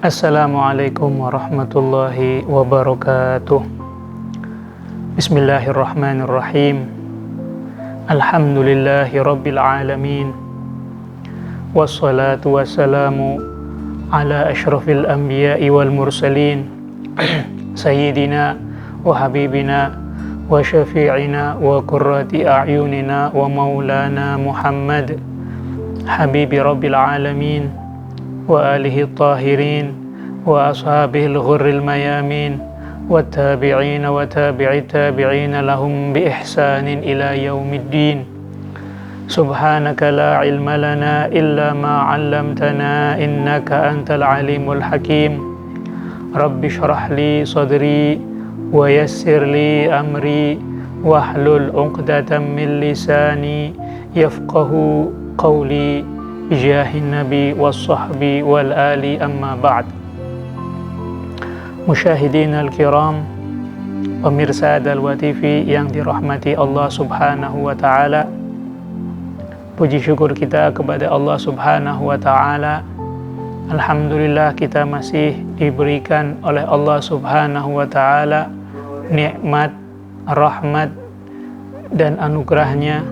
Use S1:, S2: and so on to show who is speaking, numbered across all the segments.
S1: Assalamualaikum warahmatullahi wabarakatuh. Bismillahirrahmanirrahim. Alhamdulillahi rabbil alamin. Wassalatu wassalamu ala ashrafil anbiya'i wal mursalin Sayyidina wa habibina wa syafi'ina wa qurrati a'yunina wa maulana Muhammad Habibi rabbil alamin wa alihi tahirin wa ashabihil ghurril mayamin wa tabi'ina wa tabi'i tabi'ina lahum bi ihsanin ila yaumiddin. Subhanaka la ilma lana illa ma 'allamtana innaka antal alimul hakim. Rabbi shrah li sadri wa yassir li amri wahlul 'uqdatam min lisani yafqahu qawli bijahin nabi wassahbi wal ali amma ba'd. Musyahidin al-kiram, pemirsa Dalwa TV yang dirahmati Allah subhanahu wa ta'ala, puji syukur kita kepada Allah subhanahu wa ta'ala. Alhamdulillah kita masih diberikan oleh Allah subhanahu wa ta'ala nikmat, rahmat dan anugerahnya.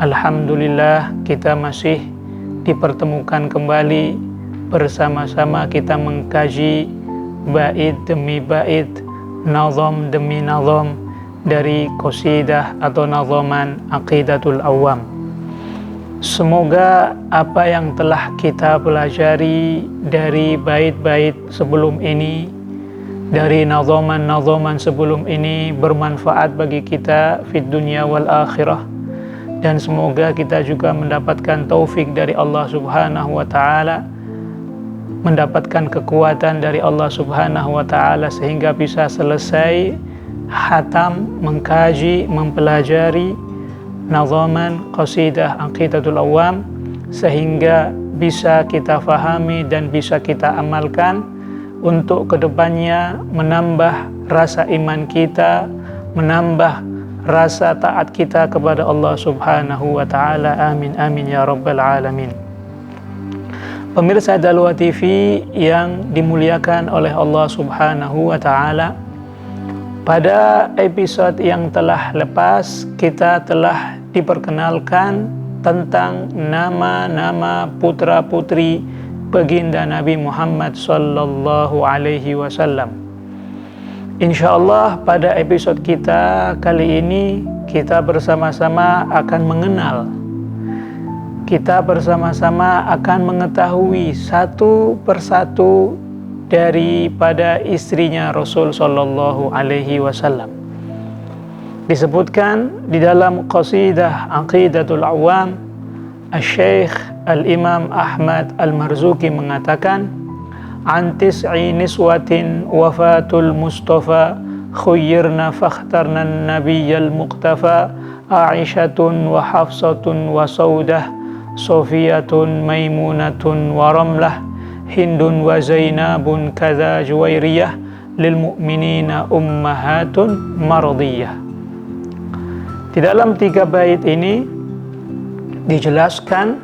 S1: Alhamdulillah kita masih dipertemukan kembali bersama-sama kita mengkaji bait demi bait, nazam demi nazam dari qasidah atau nazaman Aqidatul Awam. Semoga apa yang telah kita pelajari dari bait-bait sebelum ini, dari nazaman-nazaman sebelum ini bermanfaat bagi kita fid dunya wal akhirah. Dan semoga kita juga mendapatkan taufik dari Allah subhanahu wa ta'ala, mendapatkan kekuatan dari Allah subhanahu wa ta'ala sehingga bisa selesai khatam, mengkaji, mempelajari nazaman qasidah Aqidatul Awam, sehingga bisa kita fahami dan bisa kita amalkan untuk kedepannya menambah rasa iman kita, menambah rasa taat kita kepada Allah subhanahu wa ta'ala. Amin amin ya rabbal alamin. Pemirsa Dalwa TV yang dimuliakan oleh Allah subhanahu wa ta'ala, pada episode yang telah lepas kita telah diperkenalkan tentang nama-nama putra-putri baginda Nabi Muhammad sallallahu alaihi wasallam. InsyaAllah pada episode kita kali ini kita bersama-sama akan mengenal, kita bersama-sama akan mengetahui satu persatu daripada istrinya Rasul sallallahu alaihi wasallam. Disebutkan di dalam qasidah Aqidatul Awam, Asy-Syaikh Al-Imam Ahmad Al-Marzuki mengatakan, an tis'i niswatin wafatul Mustafa khuyyirna fakhtarna nabiyyal muqtafa Aisyatun wa Hafsatun wa Saudah Sofiyatun Maimunatun wa Ramlah Hindun wa Zainabun kadza Juwairiyah lil mu'minina ummahatun mardiyah. Di dalam 3 bait ini dijelaskan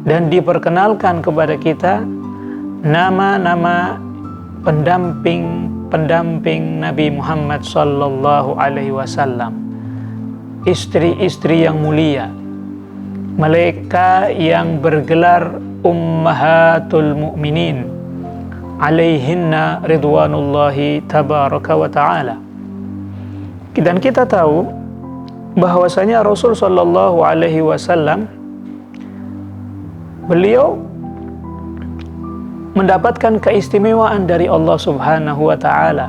S1: dan diperkenalkan kepada kita nama-nama pendamping Nabi Muhammad sallallahu alaihi wasallam, istri-istri yang mulia, mereka yang bergelar ummahatul mu'minin alaihinna ridwanullahi tabaraka wa ta'ala. Dan kita tahu bahwasanya Rasul sallallahu alaihi wasallam beliau mendapatkan keistimewaan dari Allah subhanahu wa ta'ala,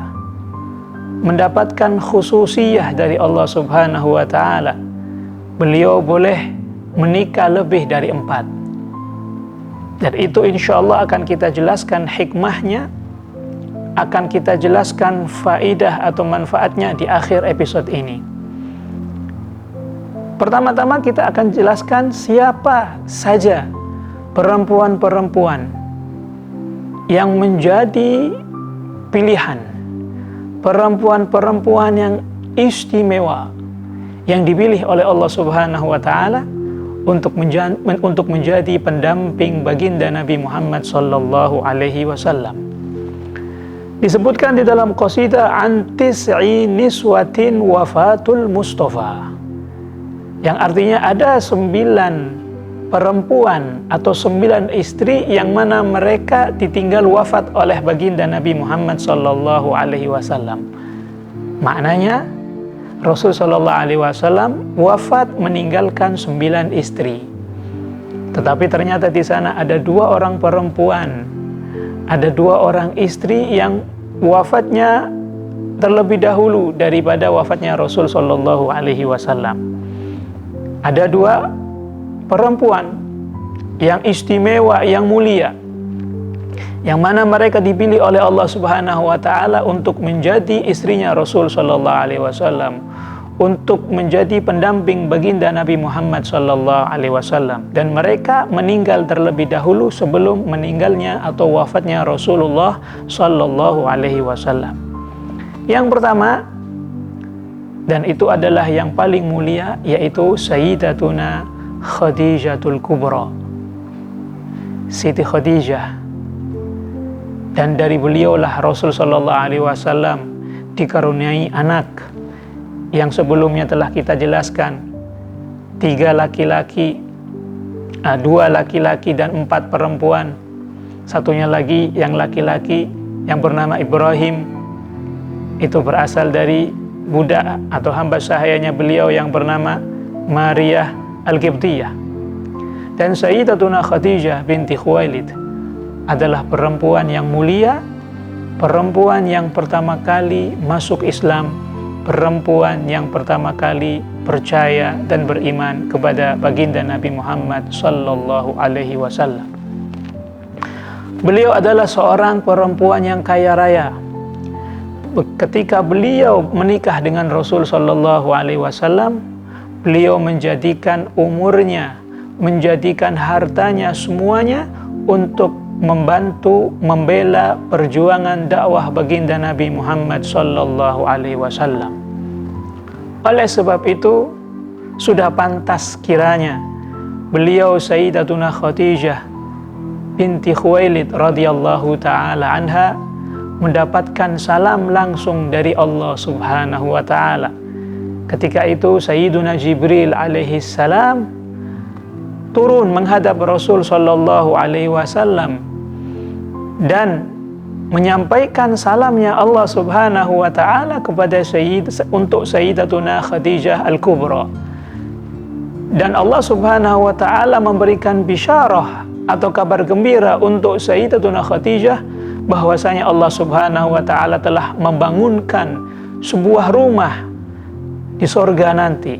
S1: mendapatkan khususiyah dari Allah subhanahu wa ta'ala. Beliau boleh menikah lebih dari 4, dan itu insya Allah akan kita jelaskan hikmahnya, akan kita jelaskan faidah atau manfaatnya di akhir episode ini. Pertama-tama kita akan jelaskan siapa saja perempuan-perempuan yang menjadi pilihan, perempuan-perempuan yang istimewa yang dipilih oleh Allah subhanahu wa ta'ala untuk menjadi pendamping baginda Nabi Muhammad sallallahu alaihi wasallam. Disebutkan di dalam qasidah Antis'i niswatin wafatul Mustafa, yang artinya ada 9 perempuan atau 9 istri yang mana mereka ditinggal wafat oleh baginda Nabi Muhammad sallallahu alaihi wasallam. Maknanya Rasul sallallahu alaihi wasallam wafat meninggalkan 9 istri. Tetapi ternyata di sana ada 2 orang perempuan, ada 2 orang istri yang wafatnya terlebih dahulu daripada wafatnya Rasul sallallahu alaihi wasallam. Ada 2 perempuan yang istimewa, yang mulia, yang mana mereka dipilih oleh Allah Subhanahu wa taala untuk menjadi istrinya Rasul sallallahu alaihi wasallam, untuk menjadi pendamping baginda Nabi Muhammad sallallahu alaihi wasallam, dan mereka meninggal terlebih dahulu sebelum meninggalnya atau wafatnya Rasulullah sallallahu alaihi wasallam. Yang pertama, dan itu adalah yang paling mulia, yaitu Sayyidatuna Khadijatul Kubra, Siti Khadijah. Dan dari beliaulah Rasul sallallahu alaihi wasallam dikaruniai anak yang sebelumnya telah kita jelaskan, 3 laki-laki, 2 laki-laki dan 4 perempuan. Satunya lagi yang laki-laki yang bernama Ibrahim, itu berasal dari budak atau hamba sahayanya beliau yang bernama Maria Al-Qibtiyah. Dan Sayyidatuna Khadijah binti Khuwailid adalah perempuan yang mulia, perempuan yang pertama kali masuk Islam, perempuan yang pertama kali percaya dan beriman kepada baginda Nabi Muhammad sallallahu alaihi wasallam. Beliau adalah seorang perempuan yang kaya raya. Ketika beliau menikah dengan Rasul sallallahu alaihi wasallam, beliau menjadikan umurnya, menjadikan hartanya semuanya untuk membantu membela perjuangan dakwah baginda Nabi Muhammad sallallahu alaihi wasallam. Oleh sebab itu, sudah pantas kiranya beliau Sayyidatuna Khadijah binti Khuwailid radhiyallahu taala anha mendapatkan salam langsung dari Allah Subhanahu wa taala. Ketika itu Sayyiduna Jibril alaihi salam turun menghadap Rasul sallallahu alaihi wasallam dan menyampaikan salamnya Allah Subhanahu wa taala kepada untuk Sayyidatuna Khadijah Al-Kubra. Dan Allah Subhanahu wa taala memberikan bisyarah atau kabar gembira untuk Sayyidatuna Khadijah bahwasanya Allah Subhanahu wa taala telah membangunkan sebuah rumah di surga nanti.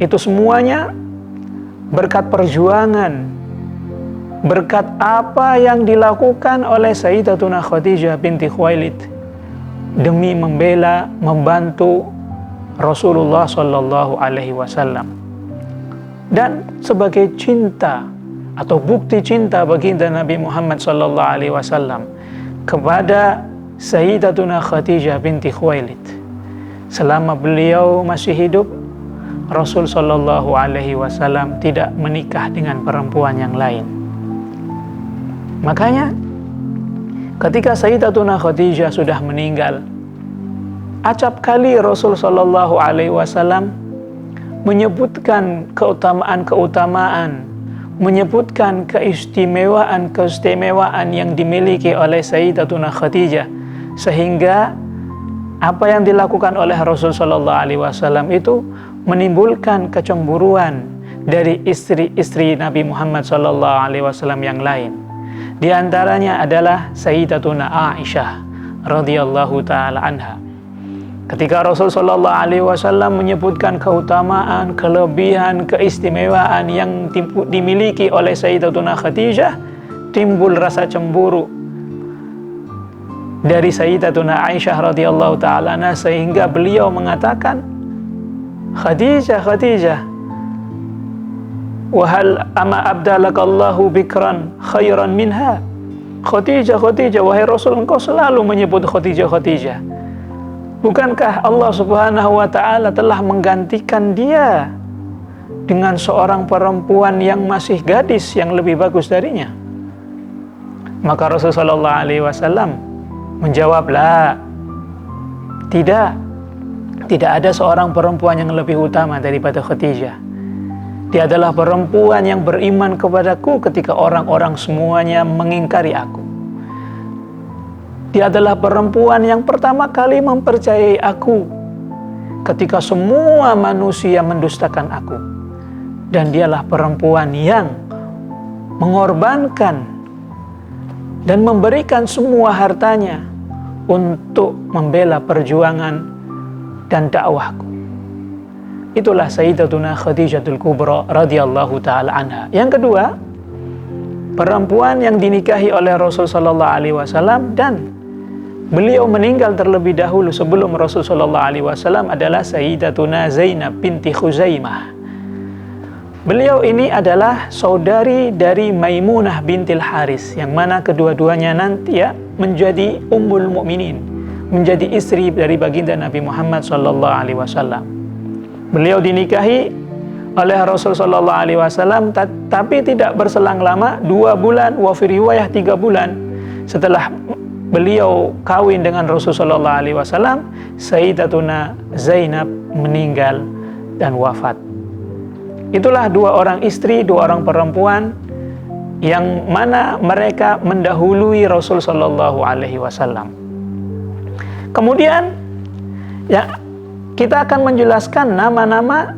S1: Itu semuanya berkat perjuangan, berkat apa yang dilakukan oleh Sayyidatuna Khadijah binti Khuwailid demi membela, membantu Rasulullah sallallahu alaihi wasallam. Dan sebagai cinta atau bukti cinta baginda Nabi Muhammad sallallahu alaihi wasallam kepada Sayyidatuna Khadijah binti Khuwailid, selama beliau masih hidup, Rasul sallallahu alaihi wasallam tidak menikah dengan perempuan yang lain. Makanya ketika Sayyidatuna Khadijah sudah meninggal, acap kali Rasul sallallahu alaihi wasallam menyebutkan keutamaan-keutamaan, menyebutkan keistimewaan yang dimiliki oleh Sayyidatuna Khadijah, sehingga apa yang dilakukan oleh Rasul sallallahu alaihi wasallam itu menimbulkan kecemburuan dari istri-istri Nabi Muhammad sallallahu alaihi wasallam yang lain. Di antaranya adalah Sayyidatuna Aisyah radhiyallahu taala anha. Ketika Rasul sallallahu alaihi wasallam menyebutkan keutamaan, kelebihan, keistimewaan yang dimiliki oleh Sayyidatuna Khadijah, timbul rasa cemburu dari Sayyidatuna Aisyah radhiyallahu taala anha, sehingga beliau mengatakan, Khadijah, wahal ama abdalakallahu bikran khairan minha. Khadijah, wahai Rasul, engkau selalu menyebut Khadijah. Bukankah Allah Subhanahu wa ta'ala telah menggantikan dia dengan seorang perempuan yang masih gadis yang lebih bagus darinya? Maka Rasulullah SAW menjawab, la, tidak ada seorang perempuan yang lebih utama daripada Khadijah. Dia adalah perempuan yang beriman kepadaku ketika orang-orang semuanya mengingkari aku. Dia adalah perempuan yang pertama kali mempercayai aku ketika semua manusia mendustakan aku. Dan dialah perempuan yang mengorbankan dan memberikan semua hartanya untuk membela perjuangan dan dakwahku. Itulah Sayyidatuna Khadijatul Kubra radhiyallahu taala anha. Yang kedua, perempuan yang dinikahi oleh Rasul sallallahu alaihi wasallam dan beliau meninggal terlebih dahulu sebelum Rasul sallallahu alaihi wasallam adalah Sayyidatuna Zainab binti Khuzaimah. Beliau ini adalah saudari dari Maimunah bintil Haris, yang mana kedua-duanya nanti menjadi ummul mukminin, menjadi istri dari baginda Nabi Muhammad sallallahu alaihi wasallam. Beliau dinikahi oleh Rasul sallallahu alaihi wasallam, tapi tidak berselang lama, 2 bulan, wa fi riwayah 3 bulan setelah beliau kawin dengan Rasul sallallahu alaihi wasallam, Sayyidatuna Zainab meninggal dan wafat. Itulah 2 orang istri, 2 orang perempuan yang mana mereka mendahului Rasul sallallahu alaihi wasallam. Kemudian kita akan menjelaskan nama-nama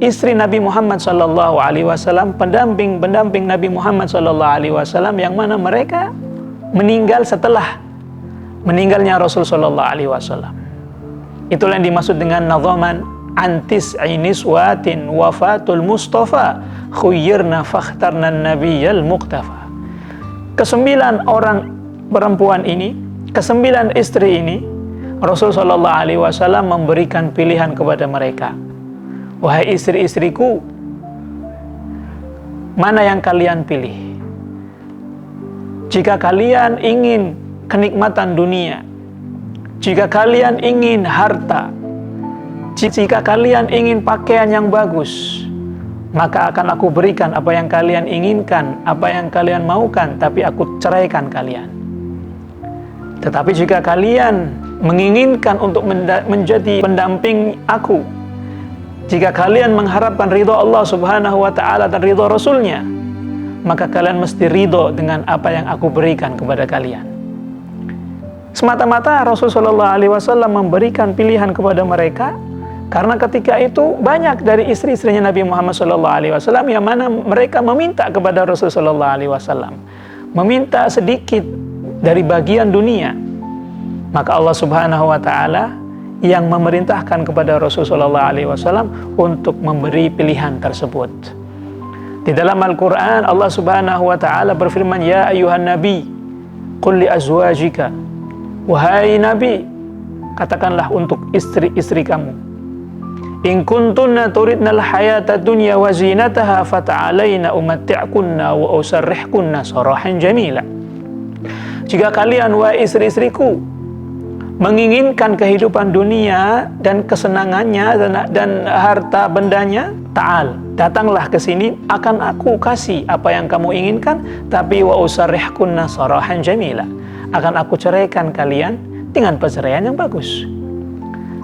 S1: istri Nabi Muhammad sallallahu alaihi wasallam, pendamping Nabi Muhammad sallallahu alaihi wasallam yang mana mereka meninggal setelah meninggalnya Rasul sallallahu alaihi wasallam. Itulah yang dimaksud dengan nadhaman antis ainiswatin wafatul Mustafa khuyyirna fakhtarna nabiyyal muqtafa. Ke-9 orang perempuan ini, ke-9 istri ini, Rasul sallallahu alaihi wasallam memberikan pilihan kepada mereka. Wahai istri-istriku, mana yang kalian pilih? Jika kalian ingin kenikmatan dunia, jika kalian ingin harta, jika kalian ingin pakaian yang bagus, maka akan aku berikan apa yang kalian inginkan, apa yang kalian maukan, tapi aku ceraikan kalian. Tetapi jika kalian menginginkan untuk menjadi pendamping aku, jika kalian mengharapkan ridho Allah subhanahu wa ta'ala dan ridho Rasulnya, maka kalian mesti ridho dengan apa yang aku berikan kepada kalian. Semata-mata Rasul sallallahu alaihi wasallam memberikan pilihan kepada mereka, karena ketika itu banyak dari istri-istrinya Nabi Muhammad sallallahu alaihi wasallam yang mana mereka meminta kepada Rasul sallallahu alaihi wasallam, meminta sedikit dari bagian dunia. Maka Allah subhanahu wa ta'ala yang memerintahkan kepada Rasul sallallahu alaihi wasallam untuk memberi pilihan tersebut. Di dalam Al-Quran Allah subhanahu wa ta'ala berfirman, ya ayuhan nabi qul li azwajika, wahai nabi, katakanlah untuk istri-istri kamu, in kuntunna turidnal hayata dunya wa zinataha fata'alaina umatti'kunna wa usarrihkunna sarahan jamila. Jika kalian, wahai istri-istriku, menginginkan kehidupan dunia dan kesenangannya dan harta bendanya, datanglah ke sini, akan aku kasih apa yang kamu inginkan, tapi wa usarrihkunna sarahan jamila, akan aku ceraikan kalian dengan perceraian yang bagus.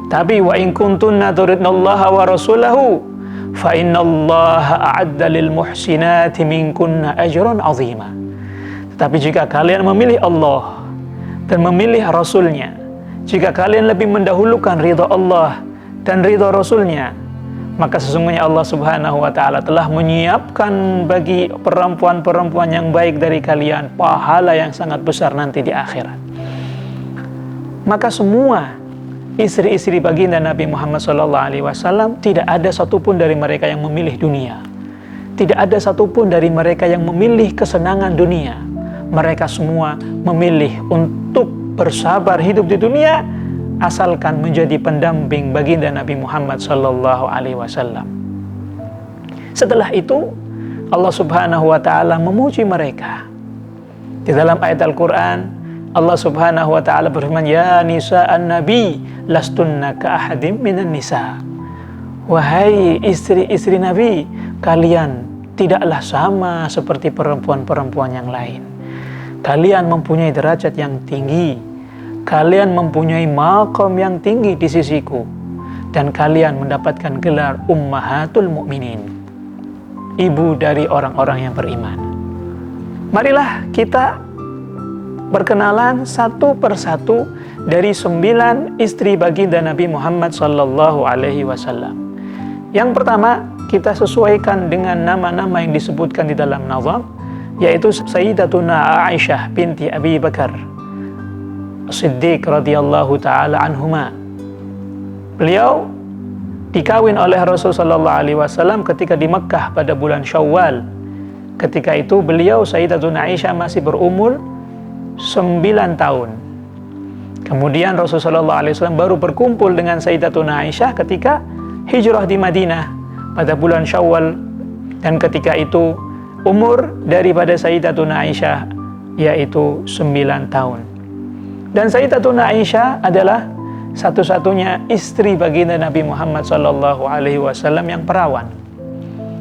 S1: Tapi wa in kuntunna turidnallaha wa rasulahu fa innallaha a'adda lil muhsinati minkunna ajran 'azima. Tapi jika kalian memilih Allah dan memilih Rasulnya, jika kalian lebih mendahulukan ridha Allah dan ridha Rasulnya, maka sesungguhnya Allah subhanahu wa ta'ala telah menyiapkan bagi perempuan-perempuan yang baik dari kalian pahala yang sangat besar nanti di akhirat. Maka semua istri-istri baginda Nabi Muhammad SAW tidak ada satupun dari mereka yang memilih dunia, tidak ada satupun dari mereka yang memilih kesenangan dunia. Mereka semua memilih untuk bersabar hidup di dunia asalkan menjadi pendamping baginda Nabi Muhammad SAW. Setelah itu Allah subhanahu wa ta'ala memuji mereka. Di dalam ayat Al-Quran Allah subhanahu wa ta'ala berfirman, ya nisa'an nabi lastunna ka ahadim minan nisa. Wahai istri-istri Nabi, kalian tidaklah sama seperti perempuan-perempuan yang lain. Kalian mempunyai derajat yang tinggi, kalian mempunyai maqam yang tinggi di sisiku, dan kalian mendapatkan gelar Ummahatul Mukminin, ibu dari orang-orang yang beriman. Marilah kita berkenalan satu persatu dari 9 istri baginda Nabi Muhammad sallallahu alaihi wasallam. Yang pertama, kita sesuaikan dengan nama-nama yang disebutkan di dalam nazam, yaitu Sayyidatuna Aisyah binti Abi Bakar Siddiq radhiyallahu taala anhuma. Beliau dikawin oleh Rasulullah sallallahu alaihi wasallam ketika di Mekkah pada bulan Syawal. Ketika itu beliau, Sayyidatuna Aisyah, masih berumur 9 tahun. Kemudian Rasulullah sallallahu alaihi wasallam baru berkumpul dengan Sayyidatuna Aisyah ketika hijrah di Madinah pada bulan Syawal, dan ketika itu umur daripada Sayyidatuna Aisyah yaitu 9 tahun. Dan Sayyidatuna Aisyah adalah satu-satunya istri baginda Nabi Muhammad sallallahu alaihi wasallam yang perawan,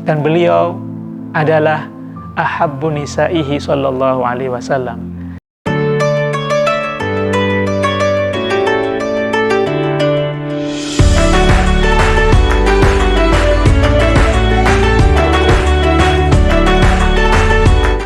S1: dan beliau adalah ahabbu nisaihi sallallahu alaihi wasallam,